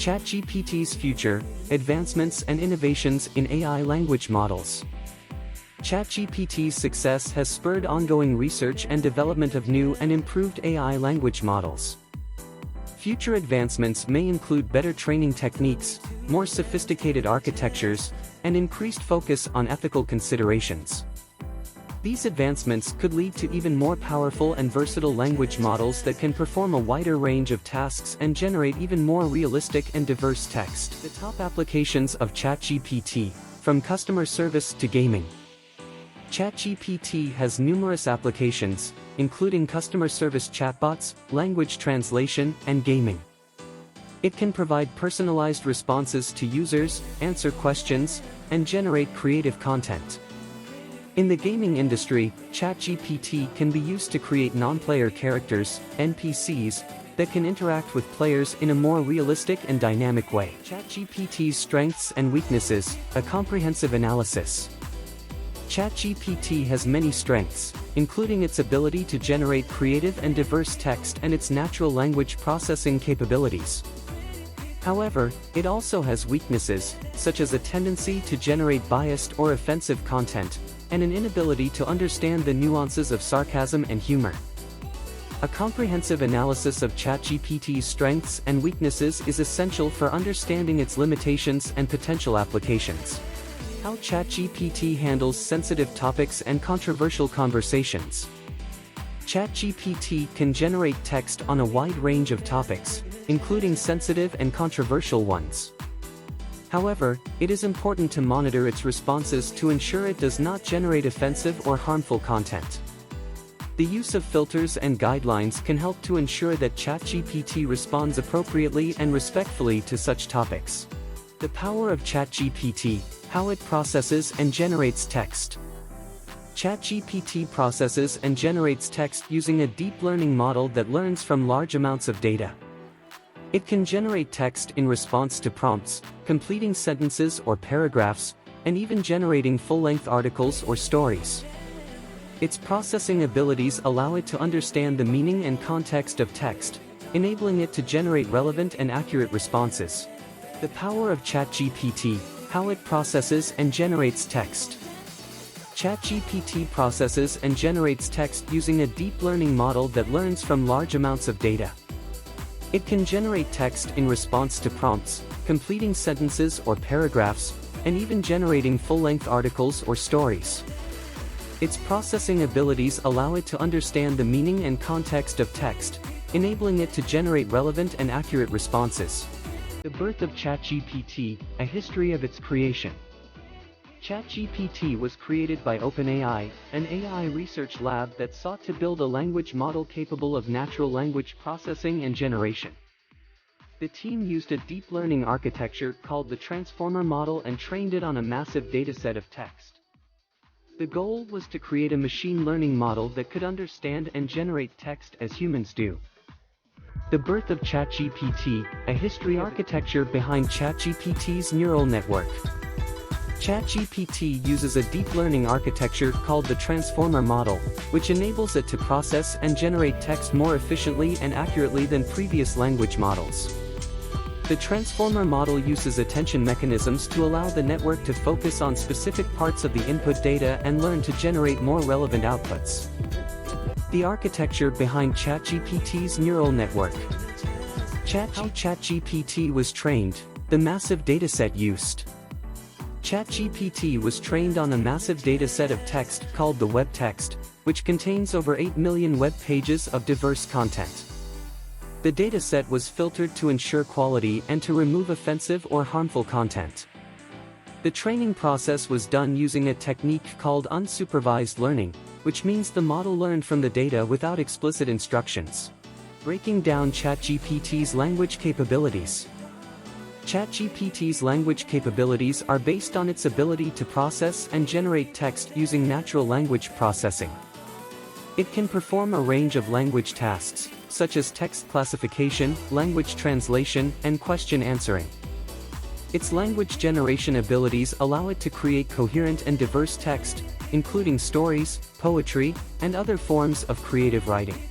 ChatGPT's future, advancements and innovations in AI language models. ChatGPT's success has spurred ongoing research and development of new and improved AI language models. Future advancements may include better training techniques, more sophisticated architectures, and increased focus on ethical considerations. These advancements could lead to even more powerful and versatile language models that can perform a wider range of tasks and generate even more realistic and diverse text. The top applications of ChatGPT, from customer service to gaming. ChatGPT has numerous applications, including customer service chatbots, language translation, and gaming. It can provide personalized responses to users, answer questions, and generate creative content. In the gaming industry, ChatGPT can be used to create non-player characters, NPCs, that can interact with players in a more realistic and dynamic way. ChatGPT's strengths and weaknesses, a comprehensive analysis. ChatGPT has many strengths, including its ability to generate creative and diverse text and its natural language processing capabilities. However, it also has weaknesses, such as a tendency to generate biased or offensive content, and an inability to understand the nuances of sarcasm and humor. A comprehensive analysis of ChatGPT's strengths and weaknesses is essential for understanding its limitations and potential applications. How ChatGPT handles sensitive topics and controversial conversations. ChatGPT can generate text on a wide range of topics, including sensitive and controversial ones. However, it is important to monitor its responses to ensure it does not generate offensive or harmful content. The use of filters and guidelines can help to ensure that ChatGPT responds appropriately and respectfully to such topics. The power of ChatGPT, how it processes and generates text. ChatGPT processes and generates text using a deep learning model that learns from large amounts of data. It can generate text in response to prompts, completing sentences or paragraphs, and even generating full-length articles or stories. Its processing abilities allow it to understand the meaning and context of text, enabling it to generate relevant and accurate responses. The power of ChatGPT, how it processes and generates text. ChatGPT processes and generates text using a deep learning model that learns from large amounts of data. It can generate text in response to prompts, completing sentences or paragraphs, and even generating full-length articles or stories. Its processing abilities allow it to understand the meaning and context of text, enabling it to generate relevant and accurate responses. The birth of ChatGPT, a history of its creation. ChatGPT was created by OpenAI, an AI research lab that sought to build a language model capable of natural language processing and generation. The team used a deep learning architecture called the Transformer model and trained it on a massive dataset of text. The goal was to create a machine learning model that could understand and generate text as humans do. The birth of ChatGPT, a history architecture behind ChatGPT's neural network. ChatGPT uses a deep learning architecture called the Transformer model, which enables it to process and generate text more efficiently and accurately than previous language models. The Transformer model uses attention mechanisms to allow the network to focus on specific parts of the input data and learn to generate more relevant outputs. The architecture behind ChatGPT's neural network. How ChatGPT was trained, the massive dataset used. ChatGPT was trained on a massive dataset of text called the web text, which contains over 8 million web pages of diverse content. The dataset was filtered to ensure quality and to remove offensive or harmful content. The training process was done using a technique called unsupervised learning, which means the model learned from the data without explicit instructions. Breaking down ChatGPT's language capabilities. ChatGPT's language capabilities are based on its ability to process and generate text using natural language processing. It can perform a range of language tasks, such as text classification, language translation, and question answering. Its language generation abilities allow it to create coherent and diverse text, including stories, poetry, and other forms of creative writing.